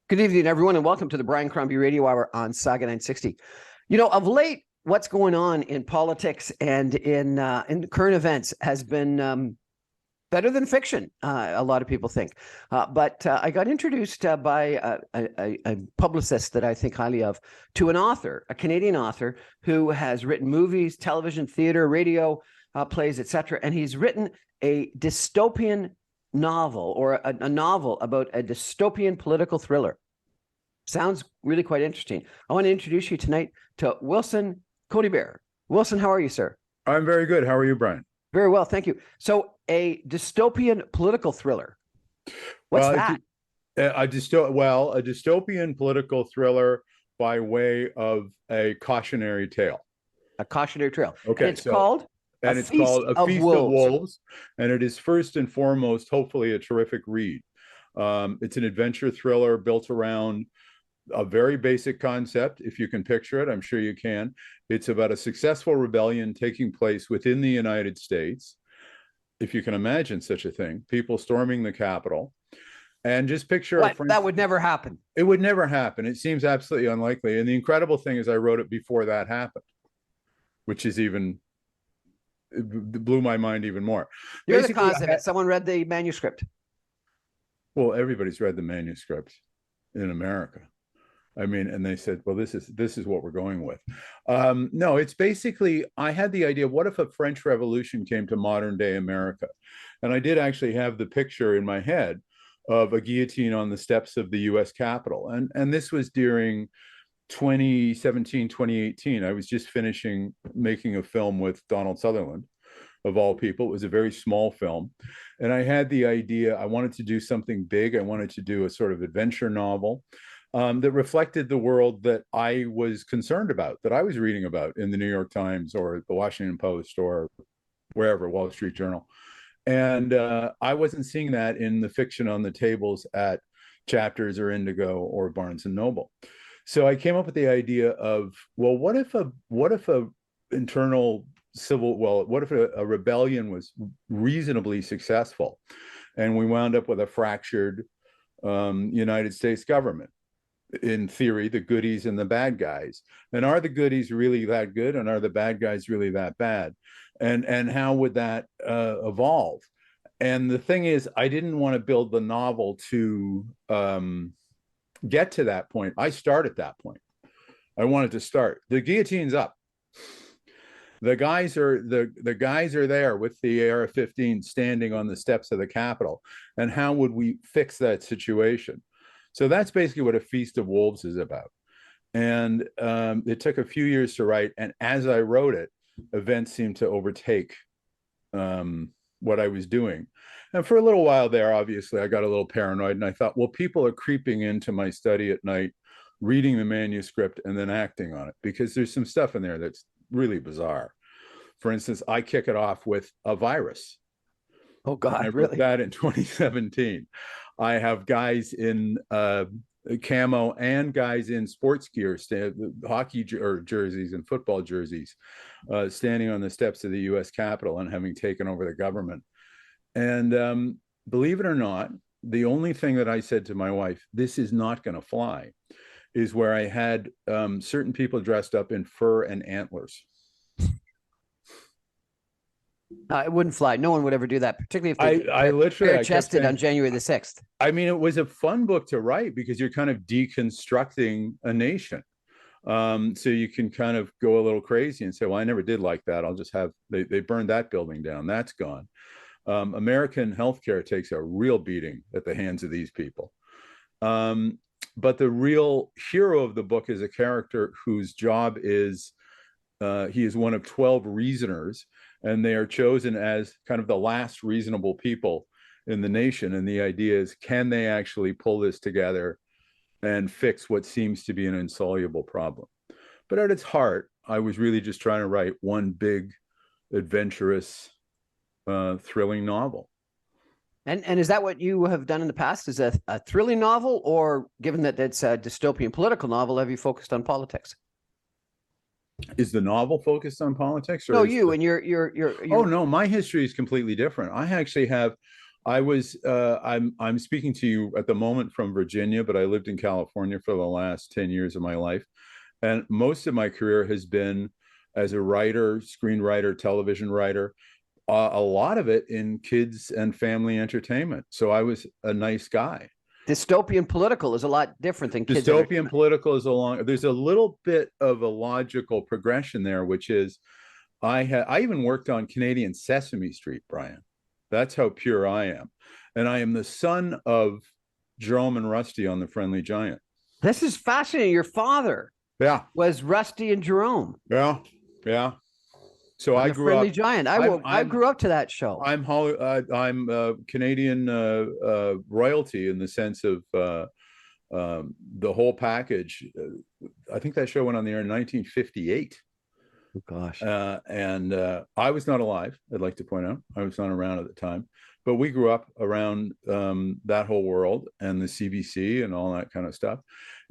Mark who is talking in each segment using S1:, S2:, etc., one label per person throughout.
S1: Good evening, everyone, and welcome to the Brian Crombie Radio Hour on Saga 960. Of late, what's going on in politics and in current events has been better than fiction, a lot of people think. But I got introduced by a publicist that I think highly of to an author, a Canadian author who has written movies, television, theater, radio, plays, etc. And he's written a dystopian novel, or a novel about a dystopian political thriller. Sounds really quite interesting. I want to introduce you tonight to Wilson Coneybeare. Wilson, how are you, sir?
S2: I'm very good. How are you, Brian?
S1: Very well, thank you. So, a dystopian political thriller. What's that?
S2: A dystopian political thriller by way of a cautionary tale.
S1: A cautionary tale.
S2: Okay,
S1: and it's called
S2: A Feast of Wolves. And it is first and foremost, hopefully, a terrific read. It's an adventure thriller built around a very basic concept. If you can picture it, I'm sure you can. It's about a successful rebellion taking place within the United States. If you can imagine such a thing, people storming the Capitol. And just picture
S1: that would never happen.
S2: It would never happen. It seems absolutely unlikely. And the incredible thing is I wrote it before that happened, which is it blew my mind even more.
S1: You're the cause of it. Someone read the manuscript.
S2: Well, everybody's read the manuscript in America. I mean, and they said, well, this is what we're going with. No, it's basically, I had the idea, what if a French Revolution came to modern day America? And I did actually have the picture in my head of a guillotine on the steps of the US Capitol. And this was during 2017, 2018. I was just finishing making a film with Donald Sutherland, of all people. It was a very small film. And I had the idea, I wanted to do something big. I wanted to do a sort of adventure novel that reflected the world that I was concerned about, that I was reading about in the New York Times or the Washington Post or wherever, Wall Street Journal. And I wasn't seeing that in the fiction on the tables at Chapters or Indigo or Barnes and Noble. So I came up with the idea of, well, what if a internal what if a rebellion was reasonably successful and we wound up with a fractured United States government? In theory, the goodies and the bad guys. And are the goodies really that good? And are the bad guys really that bad? And how would that evolve? And the thing is, I didn't want to build the novel to get to that point. I start at that point. I wanted to start. The guillotine's up. The guys are there with the AR-15 standing on the steps of the Capitol. And how would we fix that situation? So that's basically what A Feast of Wolves is about. And it took a few years to write. And as I wrote it, events seemed to overtake what I was doing. And for a little while there, obviously, I got a little paranoid. And I thought, well, people are creeping into my study at night, reading the manuscript and then acting on it, because there's some stuff in there that's really bizarre. For instance, I kick it off with a virus.
S1: Oh, God,
S2: I wrote that in 2017. I have guys in camo and guys in sports gear, hockey jerseys and football jerseys, standing on the steps of the US Capitol and having taken over the government. And believe it or not, the only thing that I said to my wife, this is not going to fly, is where I had certain people dressed up in fur and antlers.
S1: It wouldn't fly. No one would ever do that, particularly if
S2: I literally
S1: bare-chested on January the 6th.
S2: I mean, it was a fun book to write because you're kind of deconstructing a nation. So you can kind of go a little crazy and say, well, I never did like that. I'll just have, they burned that building down. That's gone. American healthcare takes a real beating at the hands of these people. But the real hero of the book is a character whose job is, he is one of 12 reasoners, and they are chosen as kind of the last reasonable people in the nation. And the idea is, can they actually pull this together and fix what seems to be an insoluble problem? But at its heart, I was really just trying to write one big, adventurous, thrilling novel.
S1: And is that what you have done in the past? Is a thrilling novel, or given that it's a dystopian political novel, have you focused on politics?
S2: Is the novel focused on politics? Or
S1: no, you and your.
S2: Oh no, my history is completely different. I actually have I'm speaking to you at the moment from Virginia, but I lived in California for the last 10 years of my life. And most of my career has been as a writer, screenwriter, television writer, a lot of it in kids and family entertainment. So I was a nice guy.
S1: Dystopian political is a lot different than kids.
S2: Dystopian political is there's a little bit of a logical progression there, which is I even worked on Canadian Sesame Street, Brian. That's how pure I am. And I am the son of Jerome and Rusty on The Friendly Giant.
S1: This is fascinating. Your father was Rusty and Jerome.
S2: Yeah. So I grew
S1: Friendly
S2: up.
S1: Giant. I grew up to that show.
S2: I'm Canadian royalty in the sense of the whole package. I think that show went on the air in 1958.
S1: Oh, gosh.
S2: And I was not alive, I'd like to point out. I was not around at the time. But we grew up around that whole world and the CBC and all that kind of stuff.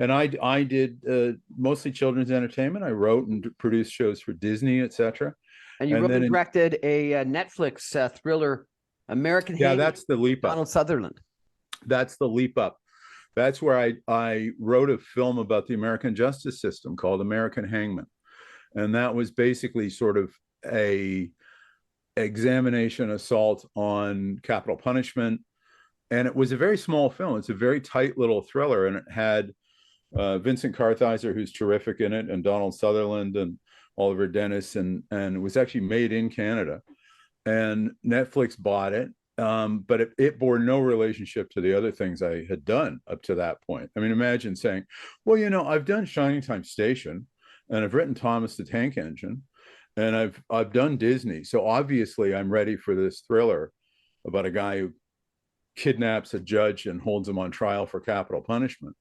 S2: And I did mostly children's entertainment. I wrote and produced shows for Disney, etc.
S1: And you wrote and directed a Netflix thriller, American Hangman.
S2: That's the Leap Up.
S1: Donald Sutherland.
S2: That's the Leap Up. That's where I wrote a film about the American justice system called American Hangman. And that was basically sort of a examination assault on capital punishment. And it was a very small film. It's a very tight little thriller. And it had Vincent Kartheiser, who's terrific in it, and Donald Sutherland and Oliver Dennis. And it was actually made in Canada. And Netflix bought it. But it bore no relationship to the other things I had done up to that point. I mean, imagine saying, well, I've done Shining Time Station, and I've written Thomas the Tank Engine, and I've done Disney. So obviously I'm ready for this thriller about a guy who kidnaps a judge and holds him on trial for capital punishment.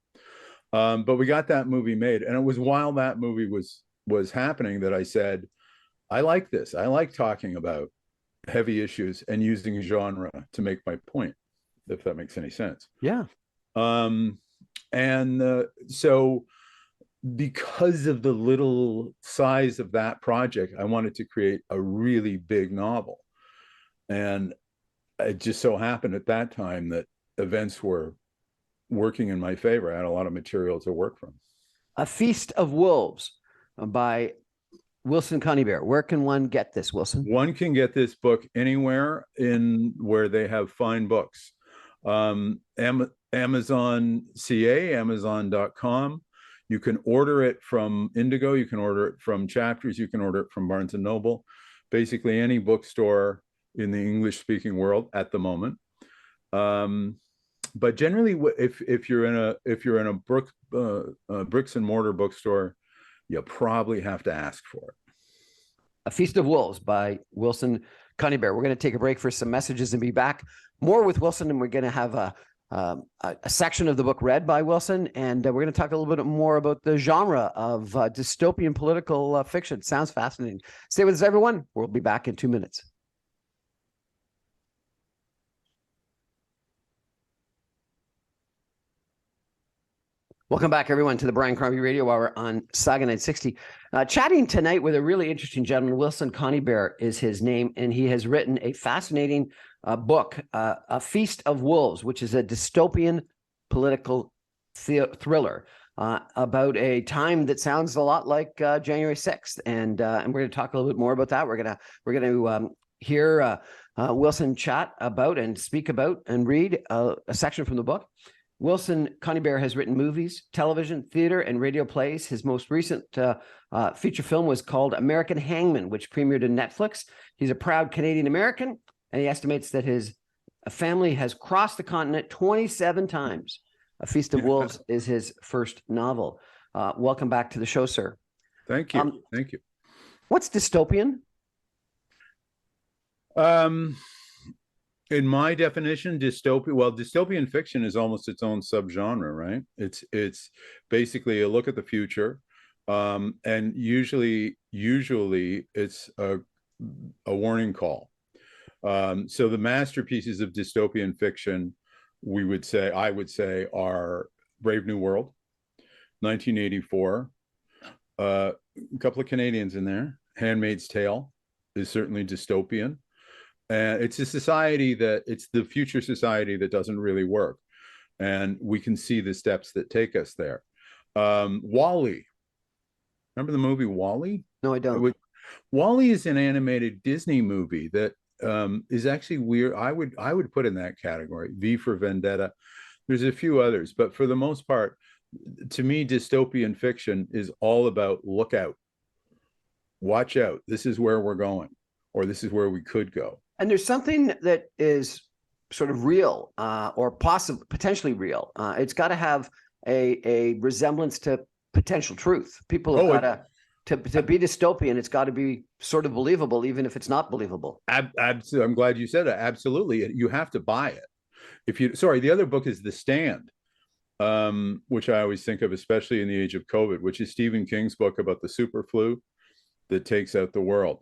S2: But we got that movie made. And it was while that movie was happening that I said, I like this. I like talking about heavy issues and using genre to make my point, if that makes any sense.
S1: Yeah.
S2: So because of the little size of that project, I wanted to create a really big novel. And it just so happened at that time that events were working in my favor. I had a lot of material to work from.
S1: A Feast of Wolves by Wilson Coneybeare. Where can one get this, Wilson?
S2: One can get this book anywhere in where they have fine books. Amazon.ca, Amazon.com. You can order it from Indigo. You can order it from Chapters. You can order it from Barnes & Noble. Basically any bookstore in the English-speaking world at the moment. But generally, if you're in a bricks and mortar bookstore, you probably have to ask for it.
S1: A Feast of Wolves by Wilson Coneybeare. We're going to take a break for some messages and be back more with Wilson, and we're going to have a section of the book read by Wilson, and we're going to talk a little bit more about the genre of dystopian political fiction. Sounds fascinating. Stay with us, everyone. We'll be back in 2 minutes. Welcome back, everyone, to the Brian Crombie Radio Hour on Saga 960. Chatting tonight with a really interesting gentleman. Wilson Coneybeare is his name, and he has written a fascinating book, A Feast of Wolves, which is a dystopian political thriller about a time that sounds a lot like January 6th. And we're going to talk a little bit more about that. We're going to hear Wilson chat about and speak about and read a section from the book. Wilson Coneybeare has written movies, television, theater, and radio plays. His most recent feature film was called American Hangman, which premiered on Netflix. He's a proud Canadian American, and he estimates that his family has crossed the continent 27 times. A Feast of Wolves is his first novel. Welcome back to the show, sir.
S2: Thank you. Thank you.
S1: What's dystopian?
S2: In my definition, dystopian fiction is almost its own subgenre, right? It's basically a look at the future, and usually it's a warning call. So the masterpieces of dystopian fiction, I would say, are Brave New World, 1984. A couple of Canadians in there. Handmaid's Tale is certainly dystopian. And it's a society that it's the future society that doesn't really work. And we can see the steps that take us there. Wall-E. Remember the movie Wall-E?
S1: No, I don't.
S2: Wall-E is an animated Disney movie that is actually weird. I would put in that category. V for Vendetta. There's a few others, but for the most part, to me, dystopian fiction is all about look out, watch out. This is where we're going, or this is where we could go.
S1: And there's something that is sort of real, or possibly potentially real. It's got to have a resemblance to potential truth. People have got to be dystopian. It's got to be sort of believable, even if it's not believable.
S2: Absolutely. I'm glad you said that. Absolutely, you have to buy it. The other book is The Stand, which I always think of, especially in the age of COVID, which is Stephen King's book about the super flu that takes out the world.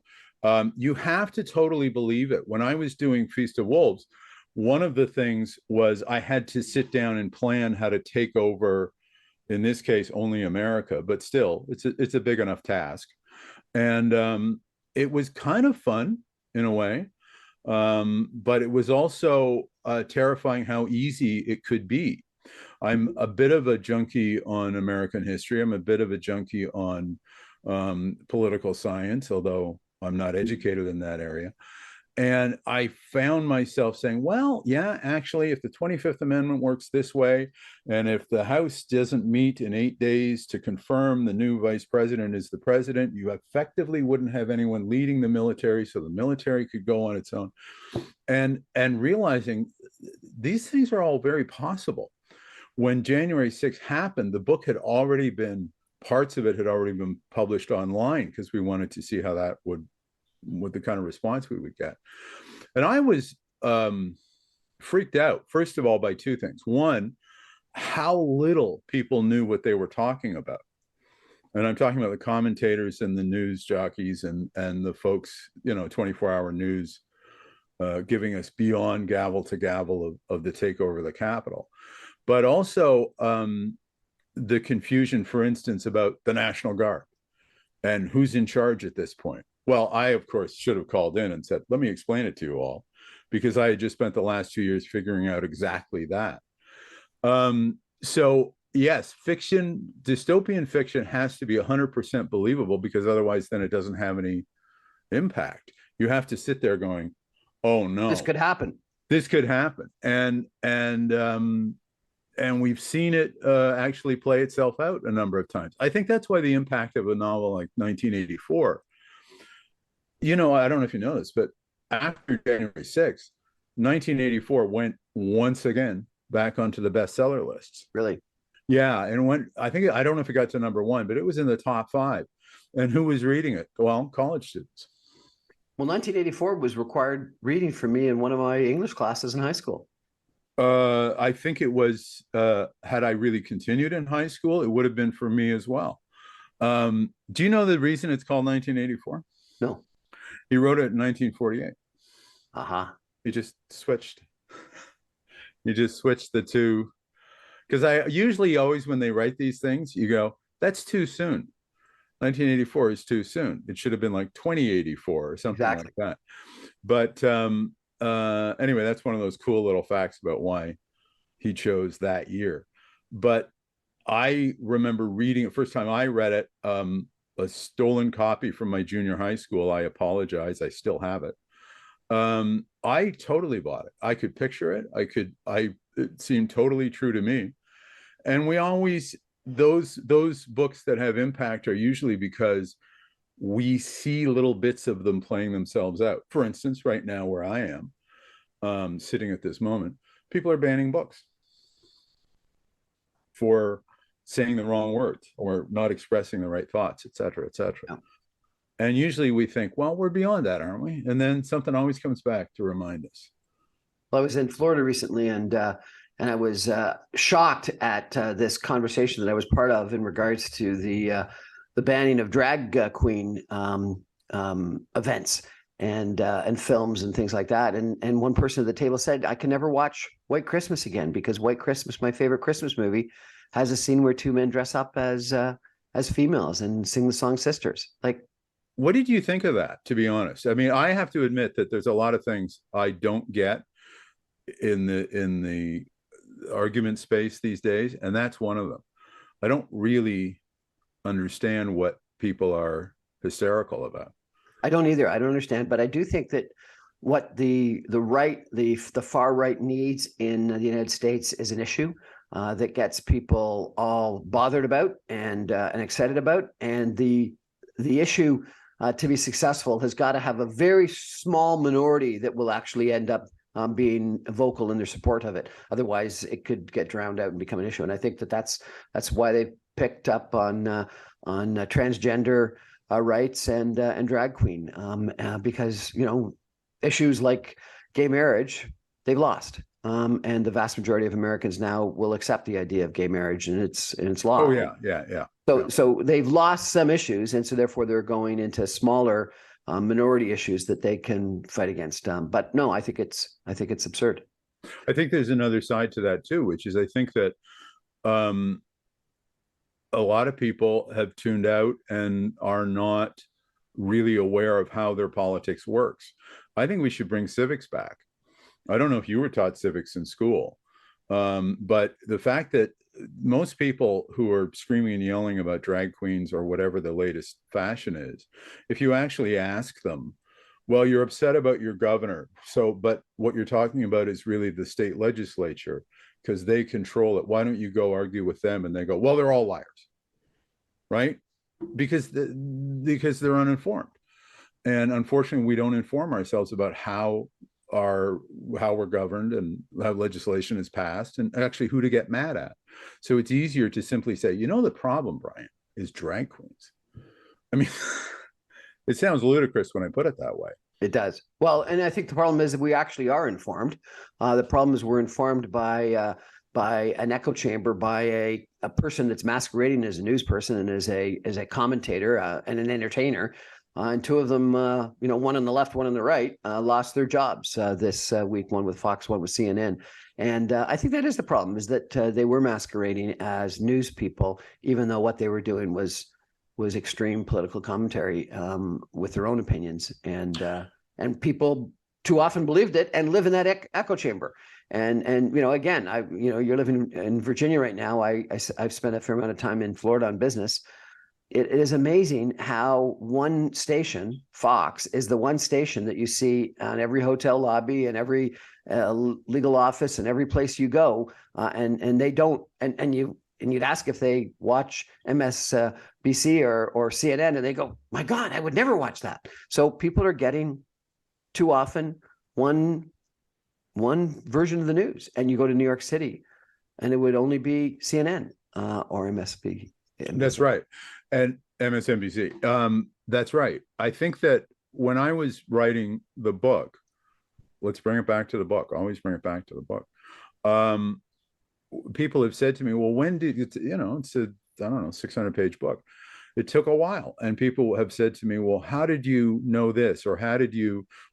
S2: You have to totally believe it. When I was doing Feast of Wolves, one of the things was I had to sit down and plan how to take over, in this case, only America, but still, it's a big enough task. And it was kind of fun in a way, but it was also terrifying how easy it could be. I'm a bit of a junkie on American history. I'm a bit of a junkie on political science, although I'm not educated in that area. And I found myself saying, well, yeah, actually, if the 25th Amendment works this way, and if the House doesn't meet in 8 days to confirm the new vice president is the president, you effectively wouldn't have anyone leading the military, so the military could go on its own. And realizing these things are all very possible. When January 6th happened, the book had already been, parts of it had already been published online because we wanted to see how that would, what the kind of response we would get. And I was freaked out, first of all, by two things. One, how little people knew what they were talking about. And I'm talking about the commentators and the news jockeys and the folks, 24-hour news giving us beyond gavel to gavel of the takeover of the Capitol. But also the confusion, for instance, about the National Guard and who's in charge at this point. Well, I, of course, should have called in and said, let me explain it to you all, because I had just spent the last 2 years figuring out exactly that. So, yes, fiction, dystopian fiction has to be 100% believable, because otherwise then it doesn't have any impact. You have to sit there going, oh, no.
S1: This could happen.
S2: This could happen. And we've seen it actually play itself out a number of times. I think that's why the impact of a novel like 1984, I don't know if you know this, but after January 6th, 1984 went once again back onto the bestseller lists.
S1: Really?
S2: Yeah. And I don't know if it got to number one, but it was in the top 5. And who was reading it? Well, college students.
S1: Well, 1984 was required reading for me in one of my English classes in high school.
S2: I think it was, had I really continued in high school, it would have been for me as well. Do you know the reason it's called 1984?
S1: No.
S2: He wrote it in 1948.
S1: Uh-huh.
S2: He just switched. You just switched the two. Because I usually always, when they write these things, you go, that's too soon. 1984 is too soon. It should have been like 2084 or something like that. But anyway, that's one of those cool little facts about why he chose that year. But I remember reading it, first time I read it, a stolen copy from my junior high school. I apologize. I still have it. I totally bought it. I could picture it. It seemed totally true to me. And we always, those books that have impact are usually because we see little bits of them playing themselves out. For instance, right now where I am, sitting at this moment, people are banning books for saying the wrong words or not expressing the right thoughts, et cetera, et cetera. Yeah. And usually we think, well, we're beyond that, aren't we? And then something always comes back to remind us.
S1: Well, I was in Florida recently, and I was shocked at this conversation that I was part of in regards to the banning of drag queen events and films and things like that. And one person at the table said, I can never watch White Christmas again, because White Christmas, my favorite Christmas movie, has a scene where two men dress up as females and sing the song Sisters. Like,
S2: what did you think of that, to be honest? I mean, I have to admit that there's a lot of things I don't get in the argument space these days, and that's one of them. I don't really understand what people are hysterical about.
S1: I don't either. I don't understand, but I do think that what the far right needs in the United States is an issue that gets people all bothered about and excited about, and the issue to be successful has got to have a very small minority that will actually end up being vocal in their support of it. Otherwise, it could get drowned out and become an issue. And I think that that's why they picked up on transgender rights and drag queen, because issues like gay marriage they've lost, and the vast majority of Americans now will accept the idea of gay marriage and its law.
S2: Oh yeah.
S1: So they've lost some issues, and so therefore they're going into smaller minority issues that they can fight against. But no, I think it's absurd.
S2: I think there's another side to that too, which is I think that a lot of people have tuned out and are not really aware of how their politics works. I think we should bring civics back. I don't know if you were taught civics in school, but the fact that most people who are screaming and yelling about drag queens or whatever the latest fashion is, if you actually ask them, well, you're upset about your governor, but what you're talking about is really the state legislature because they control it. Why don't you go argue with them? And they go, well, they're all liars, right? Because they're uninformed. And unfortunately, we don't inform ourselves about how we're governed and how legislation is passed and actually who to get mad at. So it's easier to simply say, the problem, Brian, is drag queens. I mean, it sounds ludicrous when I put it that way.
S1: It does. Well, and I think the problem is that we actually are informed. The problem is we're informed by an echo chamber, by a person that's masquerading as a news person and as a commentator and an entertainer. And two of them, one on the left, one on the right, lost their jobs this week, one with Fox, one with CNN. And I think that is the problem, is that they were masquerading as news people, even though what they were doing was extreme political commentary with their own opinions. And people too often believed it and live in that echo chamber. And again, you're living in Virginia right now. I've spent a fair amount of time in Florida on business. It is amazing how one station, Fox, is the one station that you see on every hotel lobby and every legal office and every place you go, and they don't. And you'd ask if they watch MSNBC or CNN, and they go, "My God, I would never watch that." So people are getting too often one version of the news, and you go to New York City, and it would only be CNN or MSNBC.
S2: That's right. And MSNBC. That's right. I think that when I was writing the book, let's bring it back to the book. Always bring it back to the book. People have said to me, well, when did it's a, I don't know, 600-page book. It took a while. And people have said to me, well, how did you know this? Or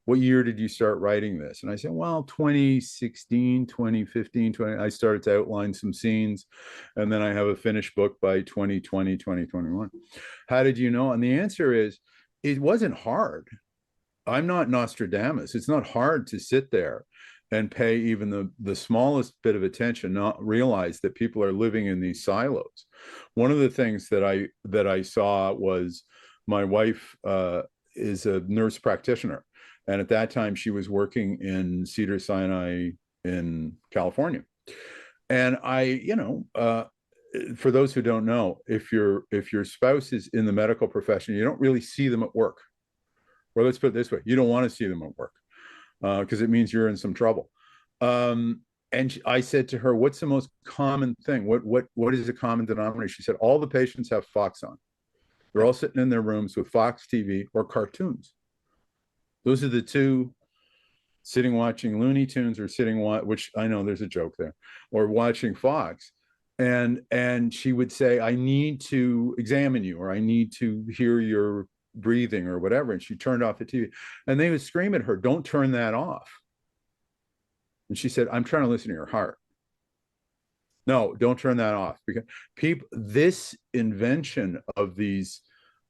S2: what year did you start writing this? And I said, well, 2016, 2015, I started to outline some scenes. And then I have a finished book by 2020, 2021. How did you know? And the answer is, it wasn't hard. I'm not Nostradamus. It's not hard to sit there and pay even the smallest bit of attention, not realize that people are living in these silos. One of the things that I saw was my wife is a nurse practitioner. And at that time she was working in Cedars-Sinai in California. And for those who don't know, if your spouse is in the medical profession, you don't really see them at work. Or let's put it this way, you don't want to see them at work. Because it means you're in some trouble. And I said to her, what's the most common thing? What is the common denominator? She said, all the patients have Fox on. They're all sitting in their rooms with Fox TV or cartoons. Those are the two, sitting watching Looney Tunes or which I know there's a joke there, or watching Fox. And she would say, I need to examine you, or I need to hear your breathing or whatever. And she turned off the TV, and they would scream at her, don't turn that off. And she said, I'm trying to listen to your heart. No, don't turn that off. Because this invention of these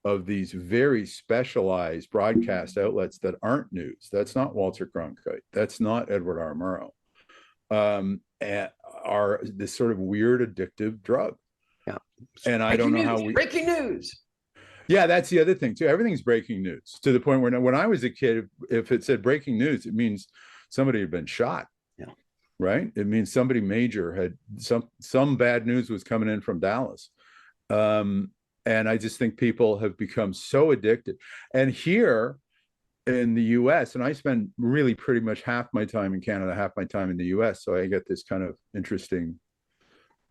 S2: of these very specialized broadcast outlets that aren't news. That's not Walter Cronkite. That's not Edward R. Murrow. And are this sort of weird addictive drug.
S1: Yeah.
S2: And I don't know how
S1: breaking news.
S2: Yeah, that's the other thing too. Everything's breaking news to the point where when I was a kid, if it said breaking news, it means somebody had been shot.
S1: Yeah.
S2: Right. It means somebody major had some bad news was coming in from Dallas. And I just think people have become so addicted. And here in the US, and I spend really pretty much half my time in Canada, half my time in the US. So I get this kind of interesting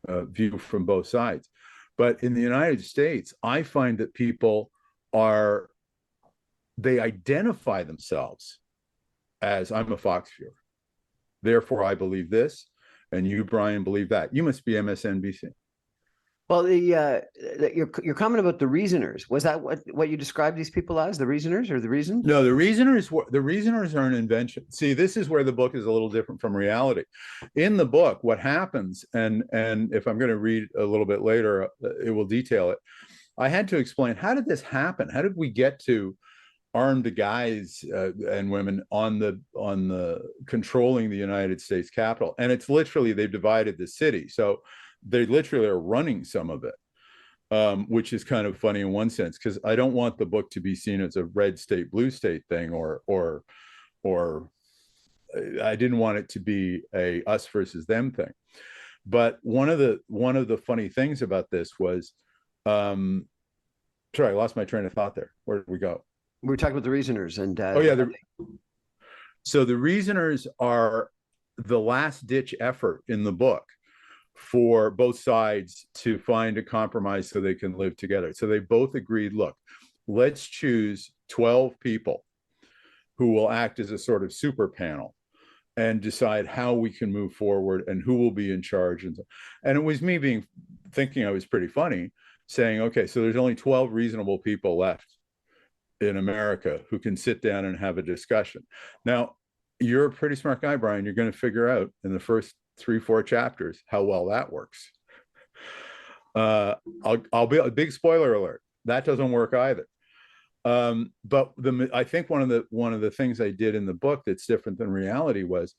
S2: view from both sides. But in the United States, I find that people they identify themselves as, I'm a Fox viewer. Therefore, I believe this, and you, Brian, believe that. You must be MSNBC.
S1: Well, your comment about the reasoners, was that what you described these people as, the reasoners or the reasons?
S2: No, the reasoners are an invention. See, this is where the book is a little different from reality. In the book, what happens, and if I'm going to read a little bit later, it will detail it. I had to explain, how did this happen? How did we get to armed guys and women on the controlling the United States Capitol? And it's literally, they've divided the city. So they literally are running some of it, which is kind of funny in one sense, because I don't want the book to be seen as a red state, blue state thing, or I didn't want it to be a us versus them thing. But one of the funny things about this was, sorry, I lost my train of thought there. Where did we go?
S1: We were talking about the reasoners, and
S2: so the reasoners are the last ditch effort in the book for both sides to find a compromise so they can live together. So they both agreed, look, let's choose 12 people who will act as a sort of super panel and decide how we can move forward and who will be in charge. And it was me thinking I was pretty funny, saying, okay, so there's only 12 reasonable people left in America who can sit down and have a discussion. Now, you're a pretty smart guy, Brian. You're going to figure out in the first 3-4 chapters how well that works. I'll be a big spoiler alert. That doesn't work either. But I think one of the things I did in the book that's different than reality was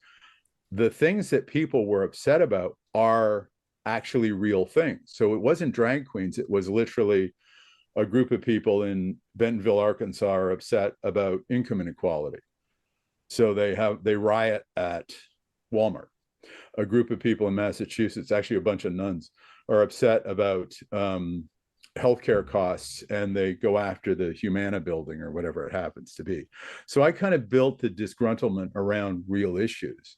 S2: the things that people were upset about are actually real things. So it wasn't drag queens. It was literally a group of people in Bentonville, Arkansas are upset about income inequality. So they riot at Walmart. A group of people in Massachusetts, actually a bunch of nuns, are upset about healthcare costs, and they go after the Humana building or whatever it happens to be. So I kind of built the disgruntlement around real issues.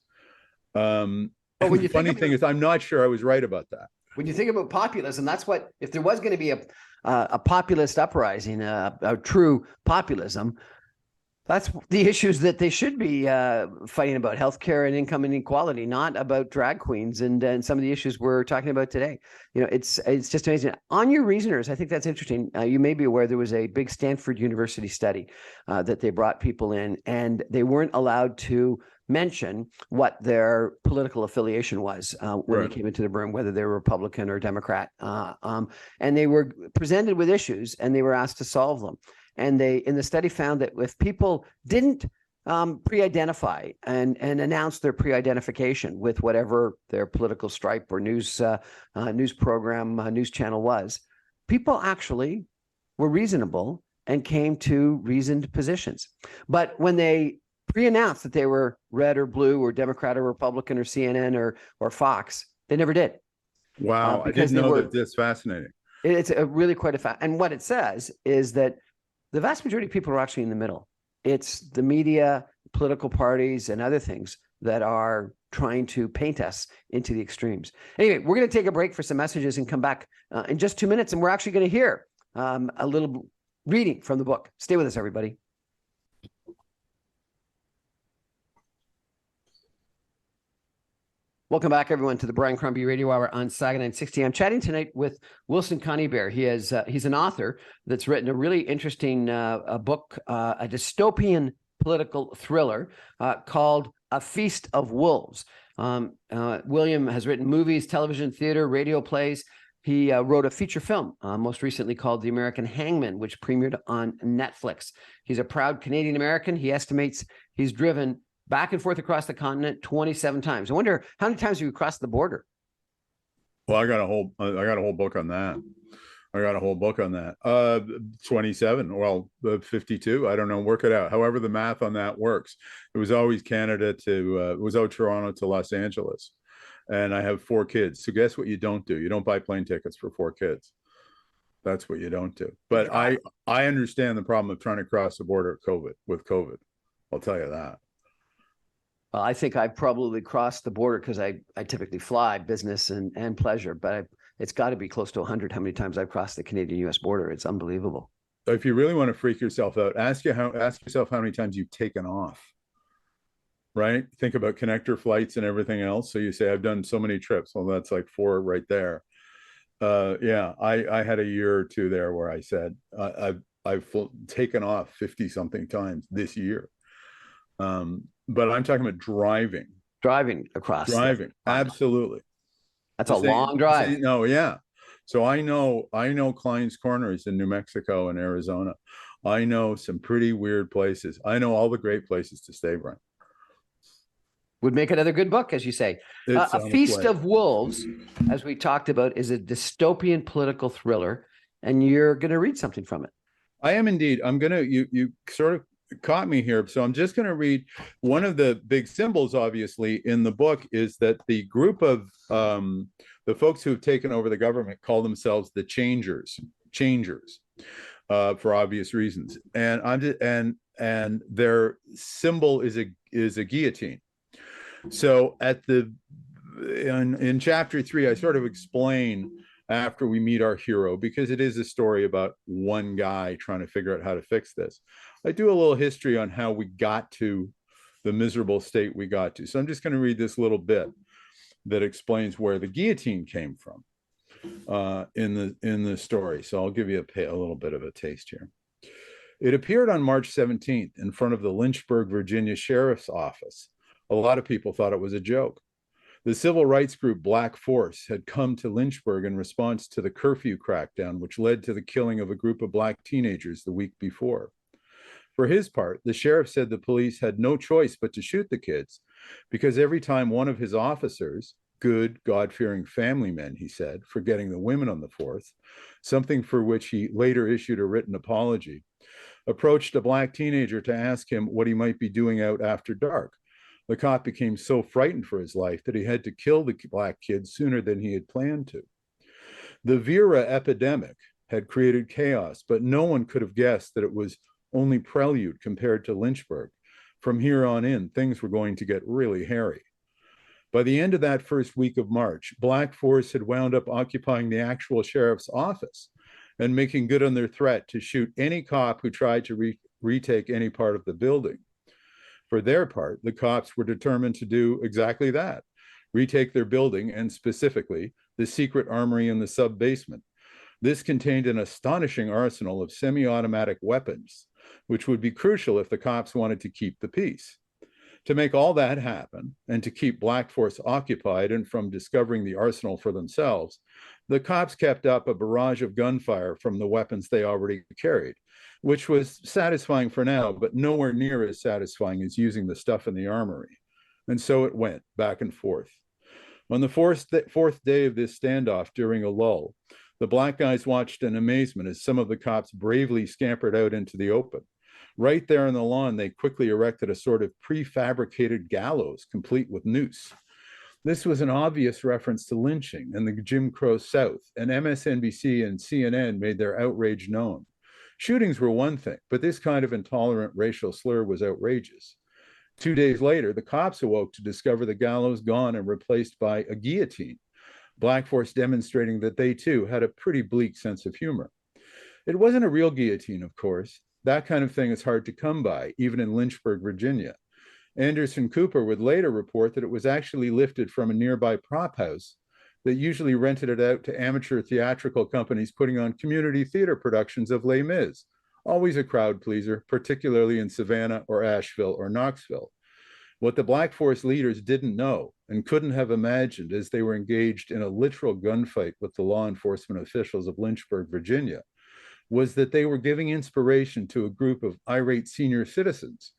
S2: And the funny thing is, I'm not sure I was right about that.
S1: When you think about populism, that's what, if there was going to be a populist uprising, a true populism, that's the issues that they should be fighting about: healthcare and income inequality, not about drag queens and some of the issues we're talking about today. You know, it's just amazing. On your reasoners, I think that's interesting. You may be aware there was a big Stanford University study that they brought people in, and they weren't allowed to mention what their political affiliation was when they came into the room, whether they were Republican or Democrat. And they were presented with issues, and they were asked to solve them. And they, in the study, found that if people didn't pre-identify and announce their pre-identification with whatever their political stripe or news program, news channel was, people actually were reasonable and came to reasoned positions. But when they pre-announced that they were red or blue or Democrat or Republican or CNN or Fox, they never did.
S2: Wow, I didn't know that. That's fascinating.
S1: It's a really quite a fact. And what it says is that the vast majority of people are actually in the middle. It's the media, political parties, and other things that are trying to paint us into the extremes. Anyway, we're going to take a break for some messages and come back in just 2 minutes, and we're actually going to hear a little reading from the book. Stay with us, everybody. Welcome back, everyone, to the Brian Crombie Radio Hour on Saga 960. I'm chatting tonight with Wilson Coneybeare. He's an author that's written a really interesting book, a dystopian political thriller called A Feast of Wolves. William has written movies, television, theater, radio plays. He wrote a feature film, most recently called The American Hangman, which premiered on Netflix. He's a proud Canadian American. He estimates he's driven back and forth across the continent 27 times. I wonder how many times have you crossed the border?
S2: Well, I got a whole book on that. 27, well, 52. I don't know. Work it out. However, the math on that works. It was always Canada to, it was out Toronto to Los Angeles. And I have 4 kids. So guess what you don't do? You don't buy plane tickets for 4 kids. That's what you don't do. But I understand the problem of trying to cross the border with COVID. I'll tell you that.
S1: Well, I think I probably crossed the border because I typically fly business and pleasure, but it's got to be close to 100 how many times I've crossed the Canadian-US border. It's unbelievable.
S2: If you really want to freak yourself out, ask yourself how many times you've taken off. Right? Think about connector flights and everything else. So you say, I've done so many trips. Well, that's like 4 right there. Yeah, I had a year or 2 there where I said, I've taken off 50 something times this year. But I'm talking about driving
S1: across.
S2: Absolutely.
S1: That's a long drive.
S2: No, yeah. So I know Klein's Corners in New Mexico and Arizona. I know some pretty weird places. I know all the great places to stay, Brian.
S1: Would make another good book, as you say. A Feast of Wolves, as we talked about, is a dystopian political thriller, and you're going to read something from it.
S2: I am indeed. I'm going to, you sort of caught me here. So I'm just going to read one of the big symbols, obviously, in the book is that the group of the folks who have taken over the government call themselves the changers, for obvious reasons. And their symbol is a guillotine. So in chapter 3, I sort of explain after we meet our hero, because it is a story about one guy trying to figure out how to fix this. I do a little history on how we got to the miserable state we got to. So I'm just going to read this little bit that explains where the guillotine came from in the story. So I'll give you a little bit of a taste here. It appeared on March 17th in front of the Lynchburg, Virginia Sheriff's Office. A lot of people thought it was a joke. The civil rights group Black Force had come to Lynchburg in response to the curfew crackdown, which led to the killing of a group of Black teenagers the week before. For his part, the sheriff said the police had no choice but to shoot the kids because every time one of his officers, good, God-fearing family men, he said, forgetting the women on the force, something for which he later issued a written apology, approached a Black teenager to ask him what he might be doing out after dark. The cop became so frightened for his life that he had to kill the Black kid sooner than he had planned to. The Vera epidemic had created chaos, but no one could have guessed that it was only prelude compared to Lynchburg. From here on in, things were going to get really hairy. By the end of that first week of March, Black Force had wound up occupying the actual sheriff's office and making good on their threat to shoot any cop who tried to retake any part of the building. For their part, the cops were determined to do exactly that, retake their building and specifically the secret armory in the sub-basement. This contained an astonishing arsenal of semi-automatic weapons, which would be crucial if the cops wanted to keep the peace. To make all that happen and to keep Black Force occupied and from discovering the arsenal for themselves, the cops kept up a barrage of gunfire from the weapons they already carried, which was satisfying for now, but nowhere near as satisfying as using the stuff in the armory. And so it went back and forth. On the fourth day of this standoff during a lull, the Black guys watched in amazement as some of the cops bravely scampered out into the open. Right there on the lawn, they quickly erected a sort of prefabricated gallows, complete with noose. This was an obvious reference to lynching and the Jim Crow South, and MSNBC and CNN made their outrage known. Shootings were one thing, but this kind of intolerant racial slur was outrageous. 2 days later, the cops awoke to discover the gallows gone and replaced by a guillotine. Black Force demonstrating that they too had a pretty bleak sense of humor. It wasn't a real guillotine, of course. That kind of thing is hard to come by, even in Lynchburg, Virginia. Anderson Cooper would later report that it was actually lifted from a nearby prop house that usually rented it out to amateur theatrical companies putting on community theater productions of Les Mis, always a crowd pleaser, particularly in Savannah or Asheville or Knoxville. What the Black Force leaders didn't know and couldn't have imagined as they were engaged in a literal gunfight with the law enforcement officials of Lynchburg, Virginia, was that they were giving inspiration to a group of irate senior citizens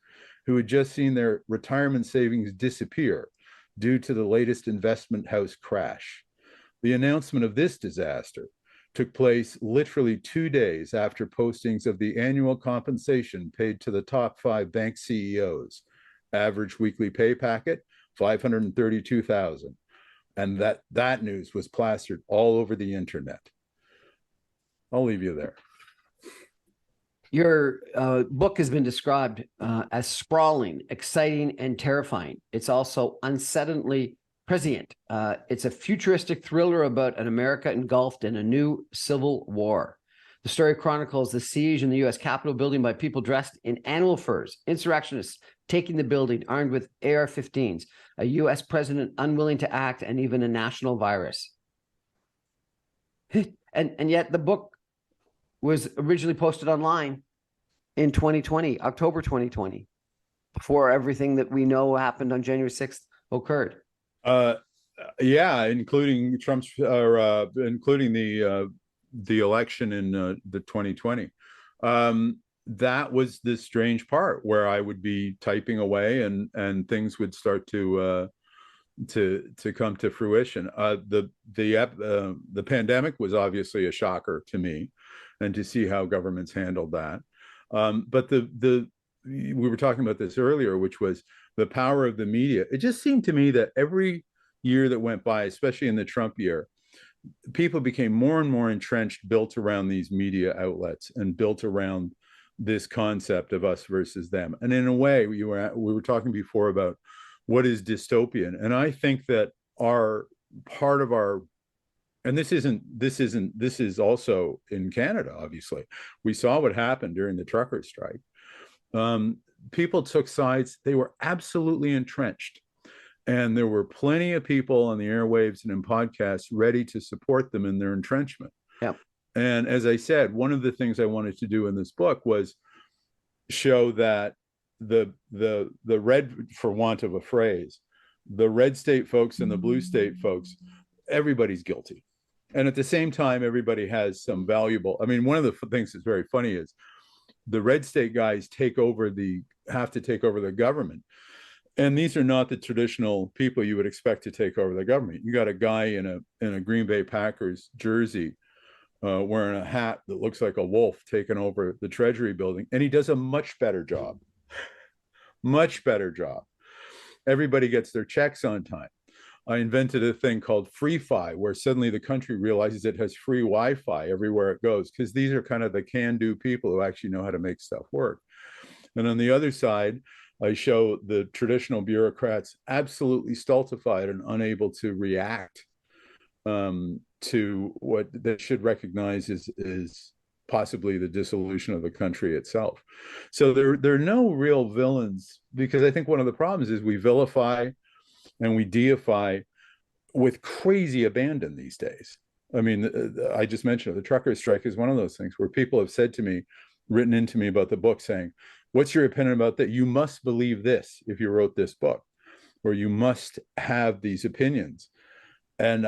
S2: who had just seen their retirement savings disappear due to the latest investment house crash. The announcement of this disaster took place literally 2 days after postings of the annual compensation paid to the top 5 bank CEOs. Average weekly pay packet, $532,000. And that news was plastered all over the internet. I'll leave you there.
S1: Your book has been described as sprawling, exciting, and terrifying. It's also unsettlingly prescient. It's a futuristic thriller about an America engulfed in a new civil war. The story chronicles the siege in the U.S. Capitol building by people dressed in animal furs, insurrectionists taking the building armed with AR-15s, a U.S. president unwilling to act, and even a national virus. And yet the book was originally posted online in 2020, October 2020, before everything that we know happened on January 6th occurred.
S2: Yeah, including Trump's, including the election in the 2020. That was the strange part where I would be typing away and things would start to come to fruition. The pandemic was obviously a shocker to me, and to see how governments handled that. But we were talking about this earlier, which was the power of the media. It just seemed to me that every year that went by, especially in the Trump year, people became more and more entrenched, built around these media outlets and built around this concept of us versus them. And in a way, we were talking before about what is dystopian. And I think that part of our, and this is also in Canada, obviously. We saw what happened during the trucker strike. People took sides. They were absolutely entrenched. And there were plenty of people on the airwaves and in podcasts ready to support them in their entrenchment.
S1: Yeah.
S2: And as I said, one of the things I wanted to do in this book was show that the red, for want of a phrase, the red state folks and the blue state folks, everybody's guilty. And at the same time, everybody has some valuable, I mean, one of the things that's very funny is the red state guys have to take over the government. And these are not the traditional people you would expect to take over the government. You got a guy in a Green Bay Packers jersey wearing a hat that looks like a wolf taking over the Treasury building. And he does a much better job. Much better job. Everybody gets their checks on time. I invented a thing called Free-Fi, where suddenly the country realizes it has free Wi-Fi everywhere it goes, because these are kind of the can-do people who actually know how to make stuff work. And on the other side, I show the traditional bureaucrats absolutely stultified and unable to react to what they should recognize is possibly the dissolution of the country itself. So there are no real villains, because I think one of the problems is we vilify and we deify with crazy abandon these days. I mean, I just mentioned the trucker strike is one of those things where people have said to me, written into me about the book saying, what's your opinion about that? You must believe this if you wrote this book, or you must have these opinions. And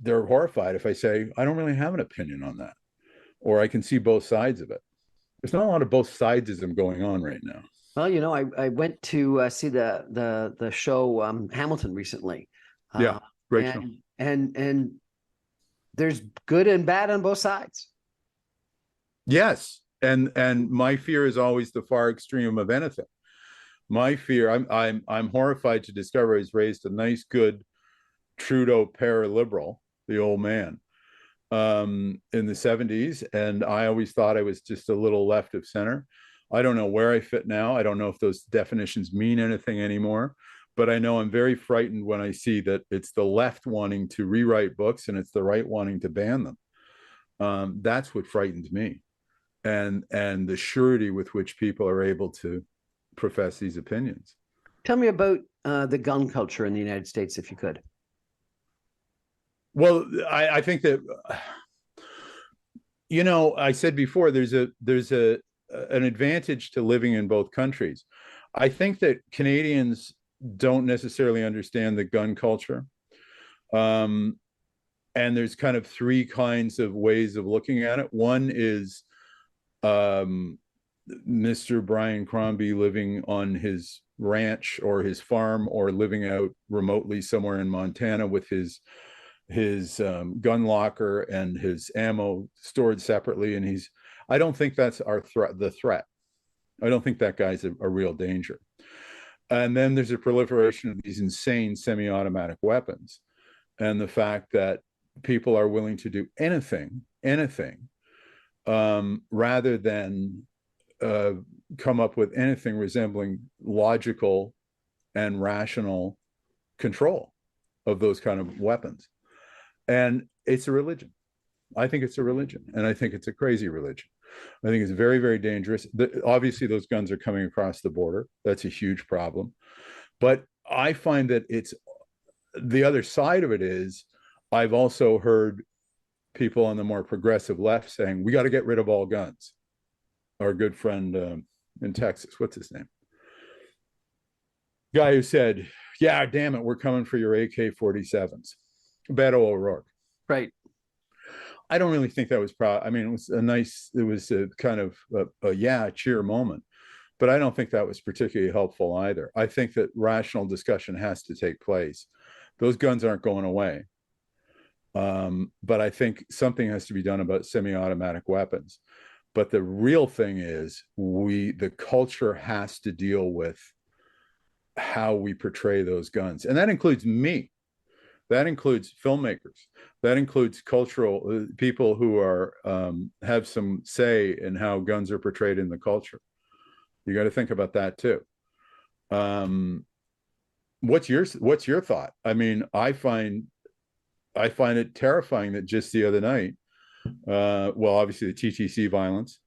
S2: they're horrified if I say, I don't really have an opinion on that, or I can see both sides of it. There's not a lot of both sidesism going on right now.
S1: Well, you know, I went to see the show Hamilton recently.
S2: Yeah, great show.
S1: And there's good and bad on both sides.
S2: Yes, and my fear is always the far extreme of anything. My fear, I'm horrified to discover he's raised a nice, good Trudeau paraliberal, the old man, in the 70s, and I always thought I was just a little left of center. I don't know where I fit now. I don't know if those definitions mean anything anymore, but I know I'm very frightened when I see that it's the left wanting to rewrite books and it's the right wanting to ban them. That's what frightens me, and the surety with which people are able to profess these opinions.
S1: Tell me about the gun culture in the United States, if you could.
S2: Well, I think that, you know, I said before, there's an advantage to living in both countries. I think that Canadians don't necessarily understand the gun culture. And there's kind of three kinds of ways of looking at it. One is Mr. Brian Crombie living on his ranch or his farm, or living out remotely somewhere in Montana with his gun locker and his ammo stored separately. And I don't think that's the threat. I don't think that guy's a real danger. And then there's a proliferation of these insane semi-automatic weapons, and the fact that people are willing to do anything, rather than come up with anything resembling logical and rational control of those kind of weapons. And it's a religion. I think it's a religion, and I think it's a crazy religion. I think it's very, very dangerous. Obviously, those guns are coming across the border. That's a huge problem. But I find that it's the other side of it is, I've also heard people on the more progressive left saying, we got to get rid of all guns. Our good friend in Texas, what's his name? Guy who said, yeah, damn it, we're coming for your AK-47s. Beto O'Rourke.
S1: Right.
S2: I don't really think that was I mean, it was a kind of a cheer moment, but I don't think that was particularly helpful either. I think that rational discussion has to take place. Those guns aren't going away. But I think something has to be done about semi-automatic weapons. But the real thing is, the culture has to deal with how we portray those guns. And that includes me. That includes filmmakers. That includes cultural people who are have some say in how guns are portrayed in the culture. You got to think about that too. What's your thought? I mean, I find it terrifying that just the other night, well, obviously the TTC violence,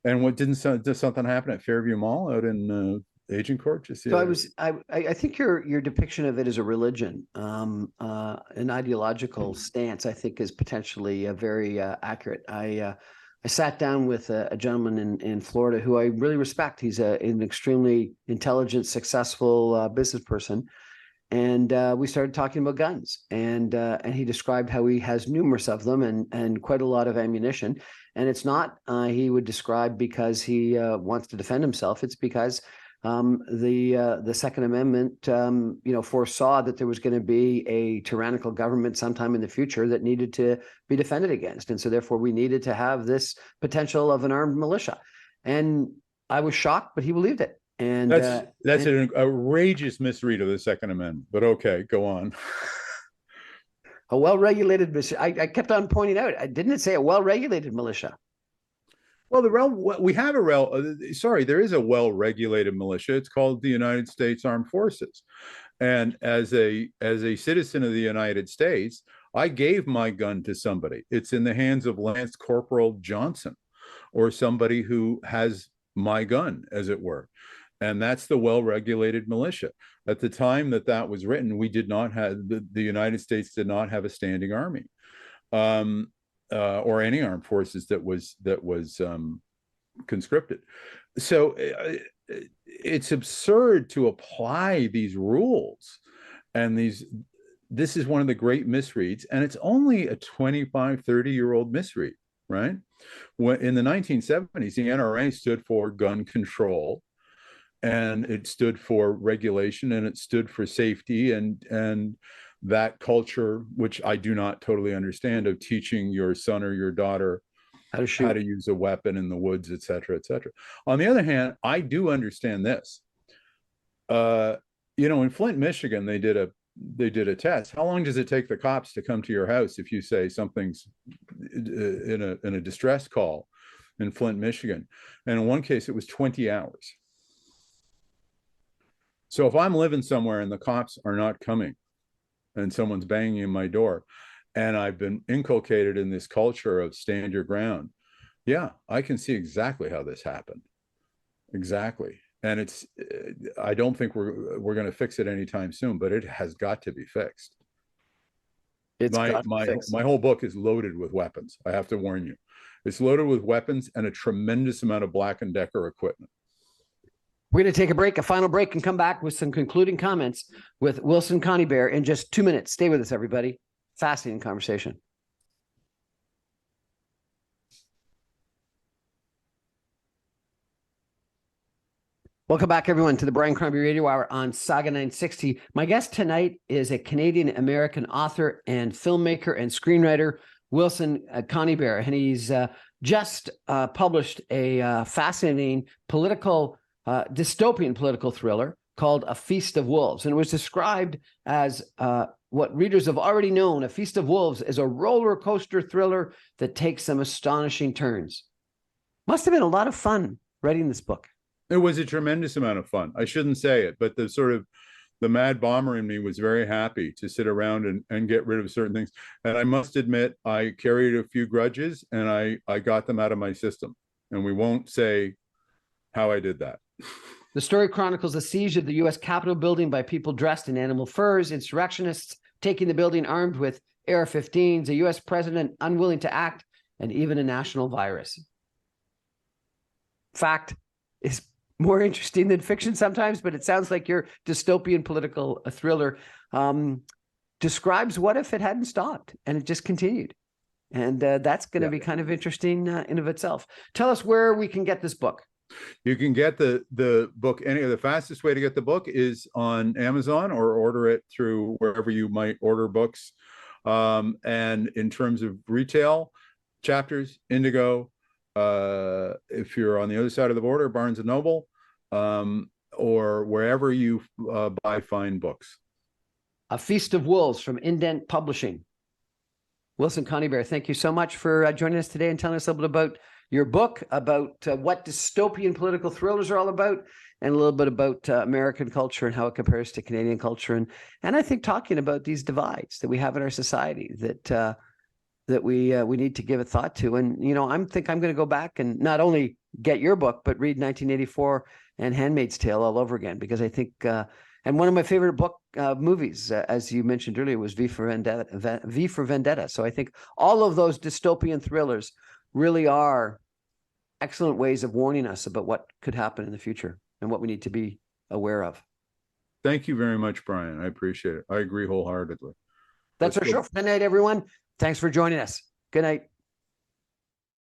S2: and did something happen at Fairview Mall out in Agincourt?
S1: I think your depiction of it as a religion, an ideological stance, I think is potentially very accurate. I sat down with a gentleman in Florida who I really respect. He's an extremely intelligent, successful business person. And we started talking about guns, and he described how he has numerous of them and quite a lot of ammunition. And it's not, he would describe, because he wants to defend himself. It's because the Second Amendment, foresaw that there was going to be a tyrannical government sometime in the future that needed to be defended against. And so therefore we needed to have this potential of an armed militia. And I was shocked, but he believed it. And
S2: that's an outrageous misread of the Second Amendment, but okay, go on.
S1: A well-regulated militia. I kept on pointing out, didn't it say a well-regulated militia?
S2: Well, there is a well-regulated militia. It's called the United States Armed Forces. And as a citizen of the United States, I gave my gun to somebody. It's in the hands of Lance Corporal Johnson, or somebody who has my gun, as it were. And that's the well-regulated militia. At the time that was written, we did not have, the United States did not have a standing army, or any armed forces that was conscripted. So it's absurd to apply these rules, and this is one of the great misreads, and it's only a 25, 30-year-old misread, right? When in the 1970s, the NRA stood for gun control, and it stood for regulation, and it stood for safety, and that culture, which I do not totally understand, of teaching your son or your daughter how to use a weapon in the woods, et cetera, et cetera. On the other hand, I do understand this. In Flint, Michigan, they did a test. How long does it take the cops to come to your house if you say something's in a distress call in Flint, Michigan? And in one case, it was 20 hours. So if I'm living somewhere and the cops are not coming, and someone's banging in my door, and I've been inculcated in this culture of stand your ground, yeah, I can see exactly how this happened. Exactly. And I don't think we're going to fix it anytime soon, but it has got to be fixed. My whole book is loaded with weapons. I have to warn you. It's loaded with weapons and a tremendous amount of Black & Decker equipment.
S1: We're going to take a break, a final break, and come back with some concluding comments with Wilson Coneybeare in just 2 minutes. Stay with us, everybody. Fascinating conversation. Welcome back, everyone, to the Brian Crombie Radio Hour on Saga 960. My guest tonight is a Canadian-American author and filmmaker and screenwriter, Wilson Coneybeare, and he's just published a fascinating dystopian political thriller called A Feast of Wolves. And it was described as what readers have already known. A Feast of Wolves is a roller coaster thriller that takes some astonishing turns. Must have been a lot of fun writing this book.
S2: It was a tremendous amount of fun. I shouldn't say it, but the mad bomber in me was very happy to sit around and get rid of certain things. And I must admit, I carried a few grudges and I got them out of my system. And we won't say how I did that.
S1: The story chronicles the siege of the U.S. Capitol building by people dressed in animal furs, insurrectionists taking the building armed with AR-15s, a U.S. president unwilling to act, and even a national virus. Fact is more interesting than fiction sometimes, but it sounds like your dystopian political thriller describes what if it hadn't stopped and it just continued. And that's going to be kind of interesting in of itself. Tell us where we can get this book.
S2: You can get the book. The fastest way to get the book is on Amazon, or order it through wherever you might order books. And in terms of retail, Chapters, Indigo, if you're on the other side of the border, Barnes and Noble, or wherever you buy fine books.
S1: A Feast of Wolves from Indent Publishing. Wilson Coneybeare, thank you so much for joining us today and telling us a little bit about your book, about what dystopian political thrillers are all about, and a little bit about American culture and how it compares to Canadian culture. And I think talking about these divides that we have in our society that we need to give a thought to. And, you know, I'm going to go back and not only get your book, but read 1984 and Handmaid's Tale all over again, because I think, and one of my favorite movies, as you mentioned earlier, was V for Vendetta. So I think all of those dystopian thrillers really are excellent ways of warning us about what could happen in the future and what we need to be aware of.
S2: Thank you very much, Brian. I appreciate it. I agree wholeheartedly.
S1: That's our show for tonight, everyone. Thanks for joining us. Good night.